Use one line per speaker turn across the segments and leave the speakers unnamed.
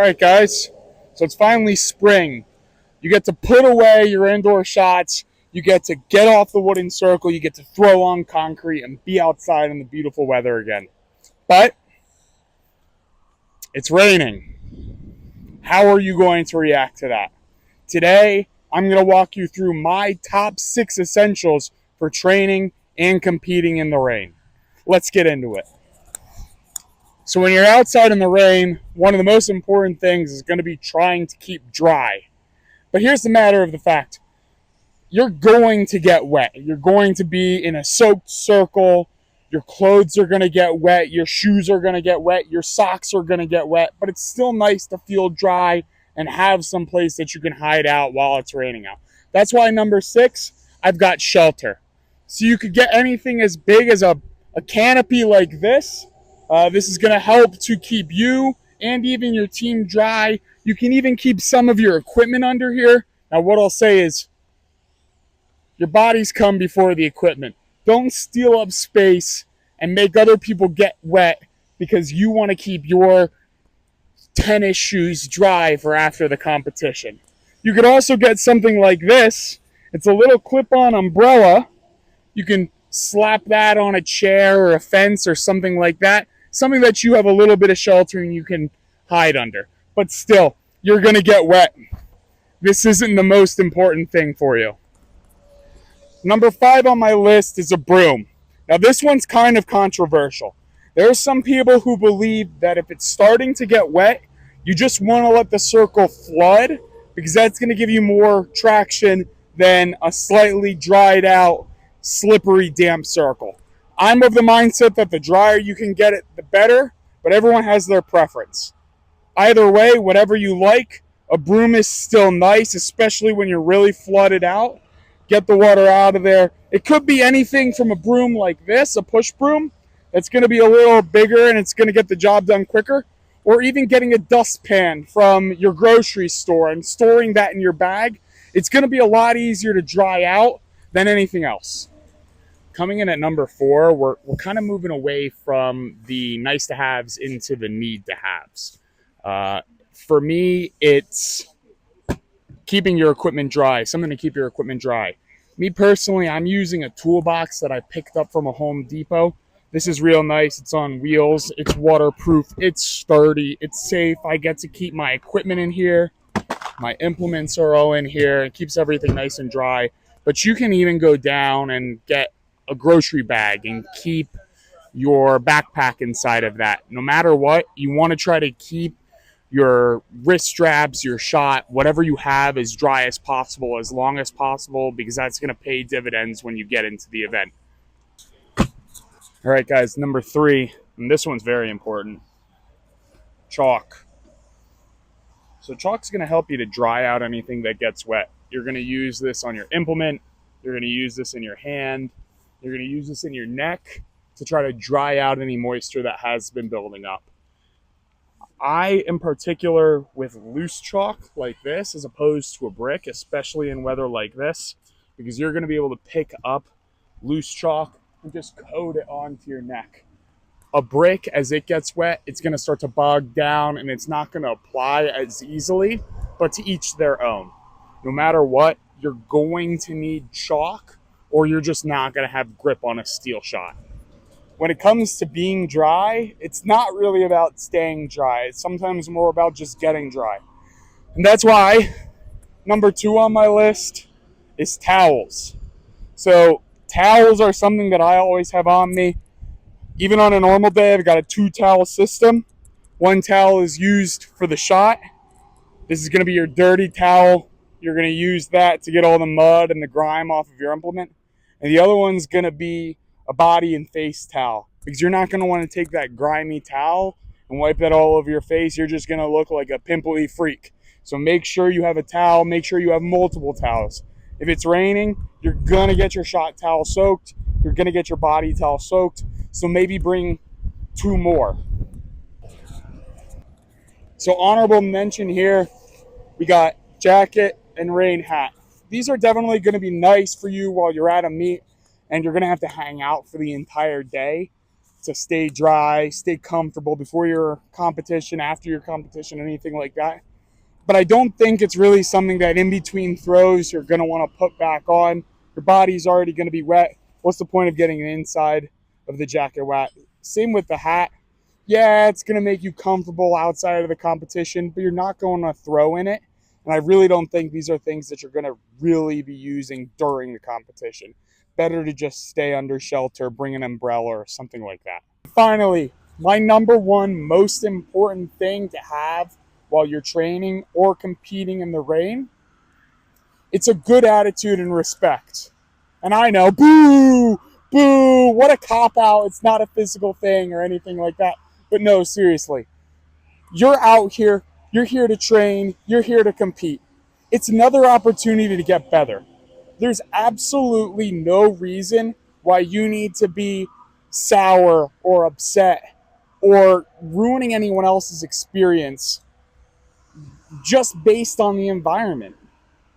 right, guys. So it's finally spring. You get to put away your indoor shots. You get to get off the wooden circle. You get to throw on concrete and be outside in the beautiful weather again. But it's raining. How are you going to react to that? Today, I'm going to walk you through my top 6 essentials for training and competing in the rain. Let's get into it. So when you're outside in the rain, one of the most important things is going to be trying to keep dry. But here's the matter of the fact. You're going to get wet. You're going to be in a soaked circle. Your clothes are going to get wet. Your shoes are going to get wet. Your socks are going to get wet. But it's still nice to feel dry and have some place that you can hide out while it's raining out. That's why number 6, I've got shelter. So you could get anything as big as a canopy like this. This is going to help to keep you and even your team dry. You can even keep some of your equipment under here. Now, what I'll say is your bodies come before the equipment. Don't steal up space and make other people get wet because you want to keep your tennis shoes dry for after the competition. You could also get something like this. It's a little clip-on umbrella. You can slap that on a chair or a fence or something like that. Something that you have a little bit of shelter and you can hide under. But still, you're going to get wet. This isn't the most important thing for you. Number 5 on my list is a broom. Now this one's kind of controversial. There are some people who believe that if it's starting to get wet, you just want to let the circle flood because that's going to give you more traction than a slightly dried out, slippery, damp circle. I'm of the mindset that the drier you can get it, the better, but everyone has their preference. Either way, whatever you like, a broom is still nice, especially when you're really flooded out. Get the water out of there. It could be anything from a broom like this, a push broom, that's going to be a little bigger and it's going to get the job done quicker, or even getting a dustpan from your grocery store and storing that in your bag. It's going to be a lot easier to dry out than anything else. Coming in at number 4, we're kind of moving away from the nice to haves into the need to haves. For me, it's keeping your equipment dry, something to keep your equipment dry. Me personally, I'm using a toolbox that I picked up from a Home Depot. This is real nice. It's on wheels. It's waterproof. It's sturdy. It's safe. I get to keep my equipment in here. My implements are all in here. It keeps everything nice and dry. But you can even go down and get a grocery bag and keep your backpack inside of that. No matter what, you want to try to keep your wrist straps, your shot, whatever you have as dry as possible, as long as possible, because that's going to pay dividends when you get into the event. All right, guys, number 3, and this one's very important, chalk. So chalk's going to help you to dry out anything that gets wet. You're going to use this on your implement. You're going to use this in your hand. You're going to use this in your neck to try to dry out any moisture that has been building up. I am particular with loose chalk like this as opposed to a brick, especially in weather like this, because you're going to be able to pick up loose chalk and just coat it onto your neck. A brick, as it gets wet, it's going to start to bog down and it's not going to apply as easily, but to each their own. No matter what, you're going to need chalk or you're just not going to have grip on a steel shot. When it comes to being dry, it's not really about staying dry. It's sometimes more about just getting dry. And that's why number 2 on my list is towels. So towels are something that I always have on me. Even on a normal day, I've got a 2-towel system. One towel is used for the shot. This is going to be your dirty towel. You're going to use that to get all the mud and the grime off of your implement. And the other one's going to be a body and face towel, because you're not going to want to take that grimy towel and wipe that all over your face. You're just going to look like a pimply freak. So make sure you have a towel. Make sure you have multiple towels. If it's raining, you're going to get your shot towel soaked. You're going to get your body towel soaked. So maybe bring 2 more. So honorable mention here, we got jacket and rain hat. These are definitely going to be nice for you while you're at a meet and you're going to have to hang out for the entire day. to stay dry, stay comfortable before your competition, after your competition, anything like that. But I don't think it's really something that in between throws you're going to want to put back on. Your body's already going to be wet. What's the point of getting the inside of the jacket wet? Same with the hat. Yeah, it's going to make you comfortable outside of the competition, but you're not going to throw in it. And I really don't think these are things that you're going to really be using during the competition. Better to just stay under shelter, bring an umbrella or something like that. Finally, my number one most important thing to have while you're training or competing in the rain, it's a good attitude and respect. And I know, boo, boo, what a cop out. It's not a physical thing or anything like that. But no, seriously, you're out here, you're here to train, you're here to compete. It's another opportunity to get better. There's absolutely no reason why you need to be sour or upset or ruining anyone else's experience just based on the environment.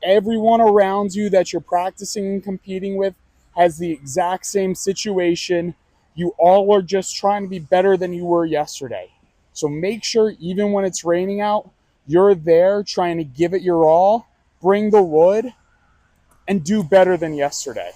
Everyone around you that you're practicing and competing with has the exact same situation. You all are just trying to be better than you were yesterday. So make sure, even when it's raining out, you're there trying to give it your all, bring the wood, and do better than yesterday.